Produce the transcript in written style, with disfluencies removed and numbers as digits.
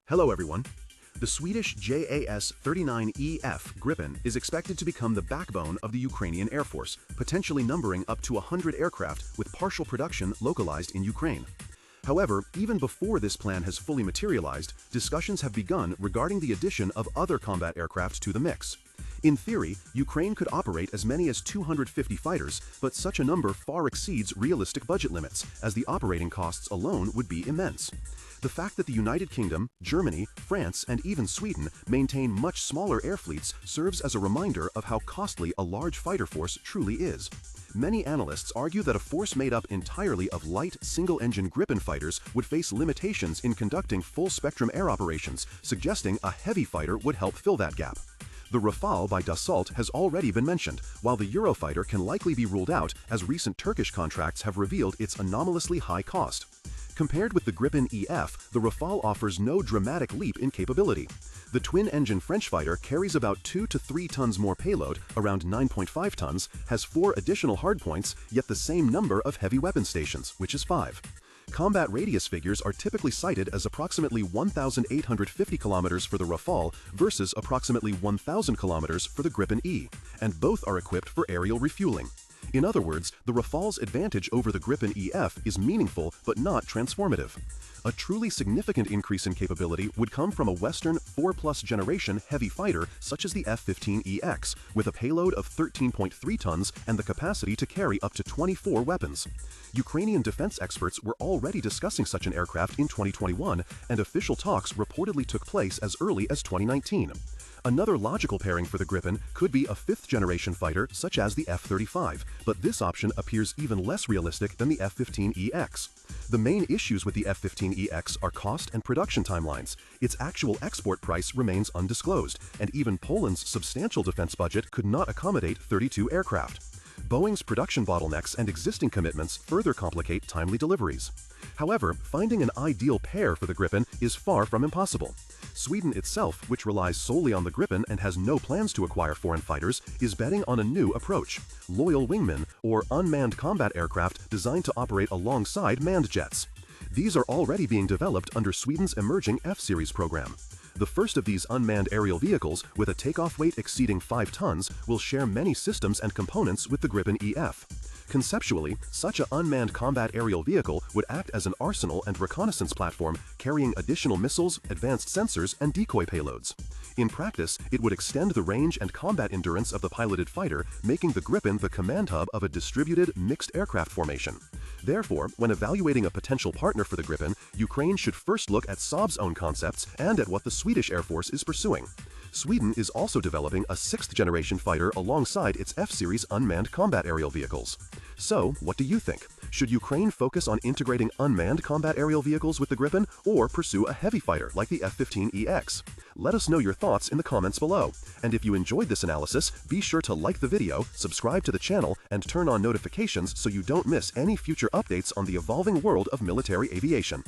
Hello everyone. The Swedish JAS-39EF Gripen is expected to become the backbone of the Ukrainian Air Force, potentially numbering up to 100 aircraft with partial production localized in Ukraine. However, even before this plan has fully materialized, discussions have begun regarding the addition of other combat aircraft to the mix. In theory, Ukraine could operate as many as 250 fighters, but such a number far exceeds realistic budget limits, as the operating costs alone would be immense. The fact that the United Kingdom, Germany, France, and even Sweden maintain much smaller air fleets serves as a reminder of how costly a large fighter force truly is. Many analysts argue that a force made up entirely of light, single-engine Gripen fighters would face limitations in conducting full-spectrum air operations, suggesting a heavy fighter would help fill that gap. The Rafale by Dassault has already been mentioned, while the Eurofighter can likely be ruled out as recent Turkish contracts have revealed its anomalously high cost. Compared with the Gripen EF, the Rafale offers no dramatic leap in capability. The twin-engine French fighter carries about 2 to 3 tons more payload, around 9.5 tons, has 4 additional hardpoints, yet the same number of heavy weapon stations, which is 5. Combat radius figures are typically cited as approximately 1,850 kilometers for the Rafale versus approximately 1,000 kilometers for the Gripen E, and both are equipped for aerial refueling. In other words, the Rafale's advantage over the Gripen EF is meaningful but not transformative. A truly significant increase in capability would come from a Western 4+ generation heavy fighter such as the F-15EX, with a payload of 13.3 tons and the capacity to carry up to 24 weapons. Ukrainian defense experts were already discussing such an aircraft in 2021, and official talks reportedly took place as early as 2019. Another logical pairing for the Gripen could be a 5th-generation fighter such as the F-35, but this option appears even less realistic than the F-15EX. The main issues with the F-15EX are cost and production timelines. Its actual export price remains undisclosed, and even Poland's substantial defense budget could not accommodate 32 aircraft. Boeing's production bottlenecks and existing commitments further complicate timely deliveries. However, finding an ideal pair for the Gripen is far from impossible. Sweden itself, which relies solely on the Gripen and has no plans to acquire foreign fighters, is betting on a new approach: loyal wingmen, or unmanned combat aircraft designed to operate alongside manned jets. These are already being developed under Sweden's emerging F-Series program. The first of these unmanned aerial vehicles, with a takeoff weight exceeding 5 tons, will share many systems and components with the Gripen EF. Conceptually, such an unmanned combat aerial vehicle would act as an arsenal and reconnaissance platform, carrying additional missiles, advanced sensors, and decoy payloads. In practice, it would extend the range and combat endurance of the piloted fighter, making the Gripen the command hub of a distributed, mixed aircraft formation. Therefore, when evaluating a potential partner for the Gripen, Ukraine should first look at Saab's own concepts and at what the Swedish Air Force is pursuing. Sweden is also developing a 6th-generation fighter alongside its F-Series unmanned combat aerial vehicles. So, what do you think? Should Ukraine focus on integrating unmanned combat aerial vehicles with the Gripen, or pursue a heavy fighter like the F-15EX? Let us know your thoughts in the comments below. And if you enjoyed this analysis, be sure to like the video, subscribe to the channel, and turn on notifications so you don't miss any future updates on the evolving world of military aviation.